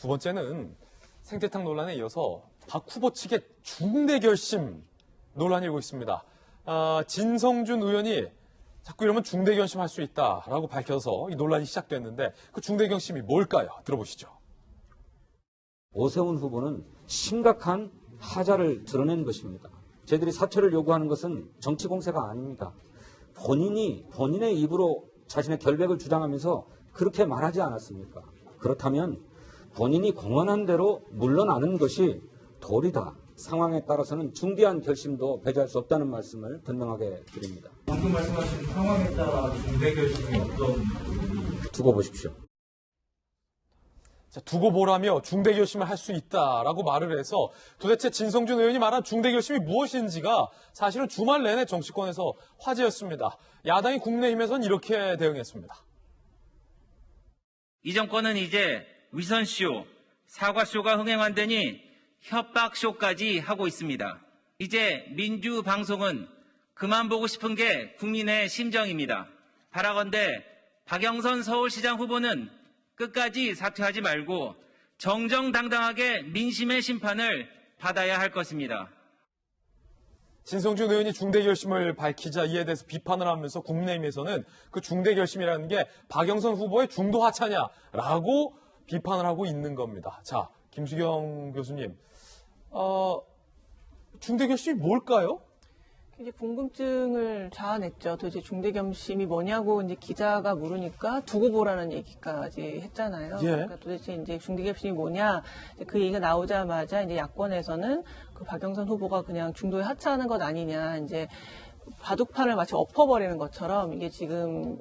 두 번째는 생태탕 논란에 이어서 박 후보 측의 중대 결심 논란이 일고 있습니다. 진성준 의원이 자꾸 이러면 중대 결심할 수 있다라고 밝혀서 이 논란이 시작됐는데 그 중대 결심이 뭘까요? 들어보시죠. 오세훈 후보는 심각한 하자를 드러낸 것입니다. 저희들이 사퇴를 요구하는 것은 정치 공세가 아닙니다. 본인의 입으로 자신의 결백을 주장하면서 그렇게 말하지 않았습니까? 그렇다면 본인이 공언한 대로 물러나는 것이 도리다. 상황에 따라서는 중대한 결심도 배제할 수 없다는 말씀을 분명하게 드립니다. 방금 말씀하신 상황에 따라 중대 결심이 어떤 두고 보십시오. 자, 두고 보라며 중대 결심을 할 수 있다라고 말을 해서 도대체 진성준 의원이 말한 중대 결심이 무엇인지가 사실은 주말 내내 정치권에서 화제였습니다. 야당이 국민의힘에서는 이렇게 대응했습니다. 이 정권은 이제 위선쇼, 사과쇼가 흥행한다니 협박쇼까지 하고 있습니다. 이제 민주방송은 그만 보고 싶은 게 국민의 심정입니다. 바라건대 박영선 서울시장 후보는 끝까지 사퇴하지 말고 정정당당하게 민심의 심판을 받아야 할 것입니다. 진성준 의원이 중대 결심을 밝히자 이에 대해서 비판을 하면서 국민의힘에서는 그 중대 결심이라는 게 박영선 후보의 중도 하차냐라고 비판을 하고 있는 겁니다. 자, 김수경 교수님, 중대 결심이 뭘까요? 이제 궁금증을 자아냈죠. 도대체 중대 결심이 뭐냐고 이제 기자가 물으니까 두고 보라는 얘기까지 했잖아요. 예. 그러니까 도대체 이제 중대 결심이 뭐냐 그 얘기가 나오자마자 이제 야권에서는 그 박영선 후보가 그냥 중도에 하차하는 것 아니냐 이제 바둑판을 마치 엎어버리는 것처럼 이게 지금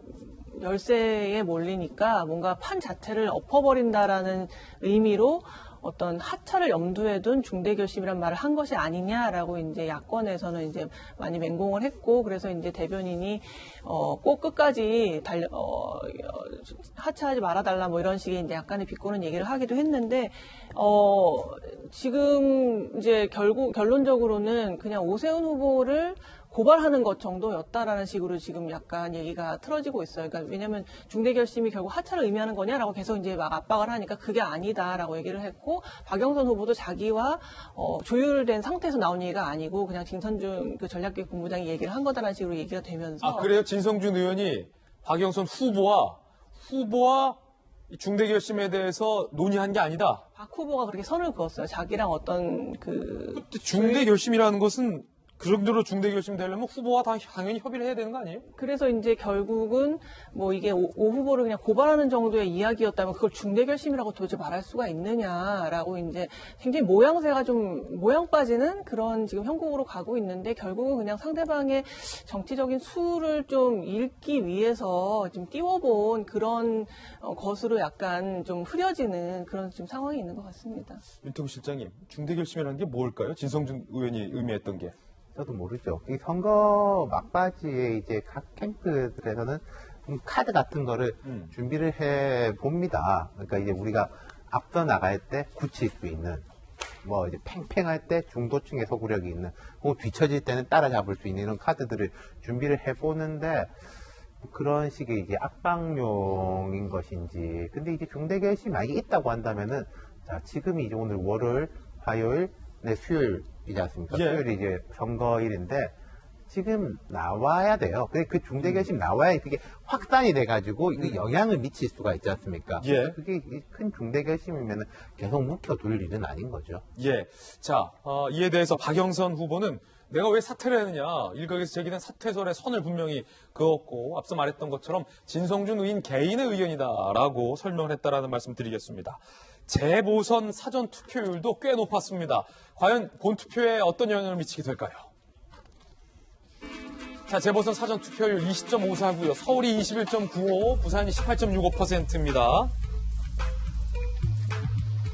열세에 몰리니까 뭔가 판 자체를 엎어버린다라는 의미로 어떤 하차를 염두에 둔 중대 결심이란 말을 한 것이 아니냐라고 이제 야권에서는 이제 많이 맹공을 했고 그래서 이제 대변인이 꼭 끝까지 하차하지 말아달라 뭐 이런 식의 이제 약간의 비꼬는 얘기를 하기도 했는데 지금 이제 결론적으로는 그냥 오세훈 후보를 고발하는 것 정도였다라는 식으로 지금 약간 얘기가 틀어지고 있어요. 그러니까 왜냐하면 중대 결심이 결국 하차를 의미하는 거냐라고 계속 이제 막 압박을 하니까 그게 아니다라고 얘기를 했고 박영선 후보도 자기와 조율된 상태에서 나온 얘기가 아니고 그냥 진선준 그 전략기획 본부장이 얘기를 한 거다라는 식으로 얘기가 되면서 그래요? 진성준 의원이 박영선 후보와 중대 결심에 대해서 논의한 게 아니다. 박 후보가 그렇게 선을 그었어요. 자기랑 어떤 중대 결심이라는 것은 그 정도로 중대 결심 되려면 후보와 당연히 협의를 해야 되는 거 아니에요? 그래서 이제 결국은 뭐 이게 오 후보를 그냥 고발하는 정도의 이야기였다면 그걸 중대 결심이라고 도대체 말할 수가 있느냐라고 이제 굉장히 모양새가 좀 모양 빠지는 그런 지금 형국으로 가고 있는데 결국은 그냥 상대방의 정치적인 수를 좀 읽기 위해서 좀 띄워본 그런 것으로 약간 좀 흐려지는 그런 지금 상황이 있는 것 같습니다. 윤태구 실장님, 중대 결심이라는 게 뭘까요? 진성준 의원이 의미했던 게. 저도 모르죠. 이 선거 막바지에 이제 각 캠프들에서는 카드 같은 거를 준비를 해 봅니다. 그러니까 이제 우리가 앞서 나갈 때 굳힐 수 있는, 뭐 이제 팽팽할 때 중도층의 소구력이 있는, 혹은 뒤처질 때는 따라잡을 수 있는 이런 카드들을 준비를 해 보는데 그런 식의 이제 압박용인 것인지. 근데 이제 중대 결심이 만약에 있다고 한다면은 자, 지금이 이제 오늘 월요일, 화요일, 수요일이지 않습니까? 예. 수요일이 이제 선거일인데 지금 나와야 돼요. 그 중대 결심 나와야 그게 확산이 돼가지고 이게 영향을 미칠 수가 있지 않습니까? 예. 그게 큰 중대 결심이면 계속 묵혀둘 일은 아닌 거죠. 예. 자, 이에 대해서 박영선 후보는 내가 왜 사퇴를 했느냐. 일각에서 제기된 사퇴설에 선을 분명히 그었고 앞서 말했던 것처럼 진성준 의원 개인의 의견이다라고 설명을 했다라는 말씀 드리겠습니다. 재보선 사전 투표율도 꽤 높았습니다. 과연 본투표에 어떤 영향을 미치게 될까요? 자, 재보선 사전 투표율 20.54고요. 서울이 21.95, 부산이 18.65%입니다.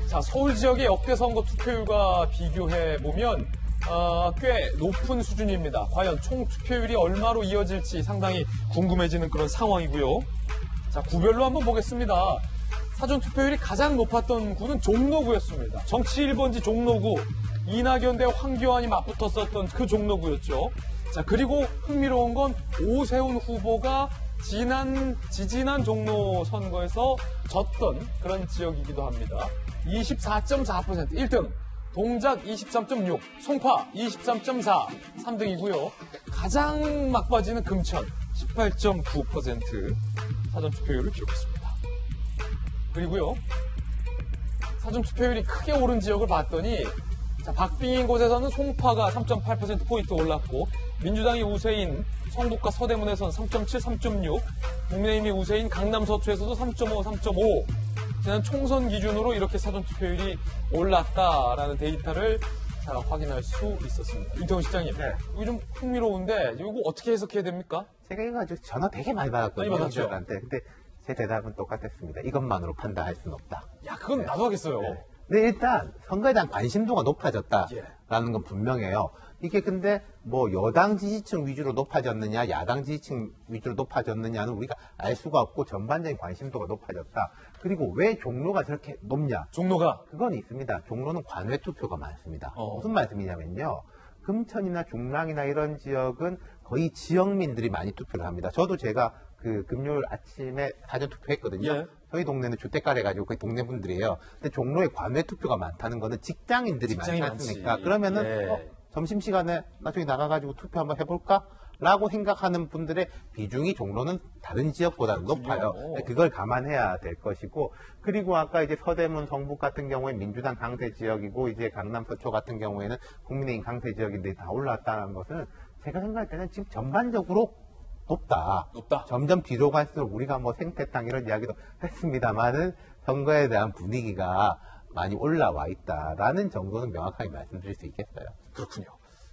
자, 서울 지역의 역대 선거 투표율과 비교해 보면 꽤 높은 수준입니다. 과연 총 투표율이 얼마로 이어질지 상당히 궁금해지는 그런 상황이고요. 자, 구별로 한번 보겠습니다. 사전 투표율이 가장 높았던 구는 종로구였습니다. 정치 1번지 종로구, 이낙연 대 황교안이 맞붙었었던 그 종로구였죠. 자, 그리고 흥미로운 건 오세훈 후보가 지지난 종로 선거에서 졌던 그런 지역이기도 합니다. 24.4%, 1등. 동작 23.6, 송파 23.4, 3등이고요. 가장 막바지는 금천 18.9% 사전투표율을 기록했습니다. 그리고요, 사전투표율이 크게 오른 지역을 봤더니 자, 박빙인 곳에서는 송파가 3.8%포인트 올랐고 민주당이 우세인 성북과 서대문에서는 3.7, 3.6, 국민의힘이 우세인 강남 서초에서도 3.5, 3.5. 지난 총선 기준으로 이렇게 사전투표율이 올랐다라는 데이터를 자, 확인할 수 있었습니다. 윤태원 시장님, 네. 이거 좀 흥미로운데 이거 어떻게 해석해야 됩니까? 제가 이거 가지고 전화 되게 많이 받았거든요. 많이 받았죠. 여러분들한테. 근데 제 대답은 똑같았습니다. 이것만으로 판단할 수는 없다. 야, 그건 나도 하겠어요. 네. 근데 일단 선거에 대한 관심도가 높아졌다라는 예. 건 분명해요. 이게 근데 뭐 여당 지지층 위주로 높아졌느냐, 야당 지지층 위주로 높아졌느냐는 우리가 알 수가 없고 전반적인 관심도가 높아졌다. 그리고 왜 종로가 저렇게 높냐? 종로가 그건 있습니다. 종로는 관외 투표가 많습니다. 어. 무슨 말씀이냐면요. 금천이나 중랑이나 이런 지역은 거의 지역민들이 많이 투표를 합니다. 저도 제가 그 금요일 아침에 사전 투표했거든요. 예. 저희 동네는 주택가래 가지고 거의 동네 분들이에요. 근데 종로에 관외 투표가 많다는 거는 직장인들이 직장이 많지 않습니까? 많지. 그러면은 예. 점심시간에 나중에 나가가지고 투표 한번 해볼까? 라고 생각하는 분들의 비중이 종로는 다른 지역보다는 높아요. 근데 그걸 감안해야 될 것이고, 그리고 아까 이제 서대문, 성북 같은 경우에 민주당 강세 지역이고, 이제 강남, 서초 같은 경우에는 국민의힘 강세 지역인데 다 올라왔다는 것은 제가 생각할 때는 지금 전반적으로 높다. 점점 뒤로 갈수록 우리가 뭐 생태땅 이런 이야기도 했습니다만은 선거에 대한 분위기가 많이 올라와 있다라는 정도는 명확하게 말씀드릴 수 있겠어요. 그렇군요.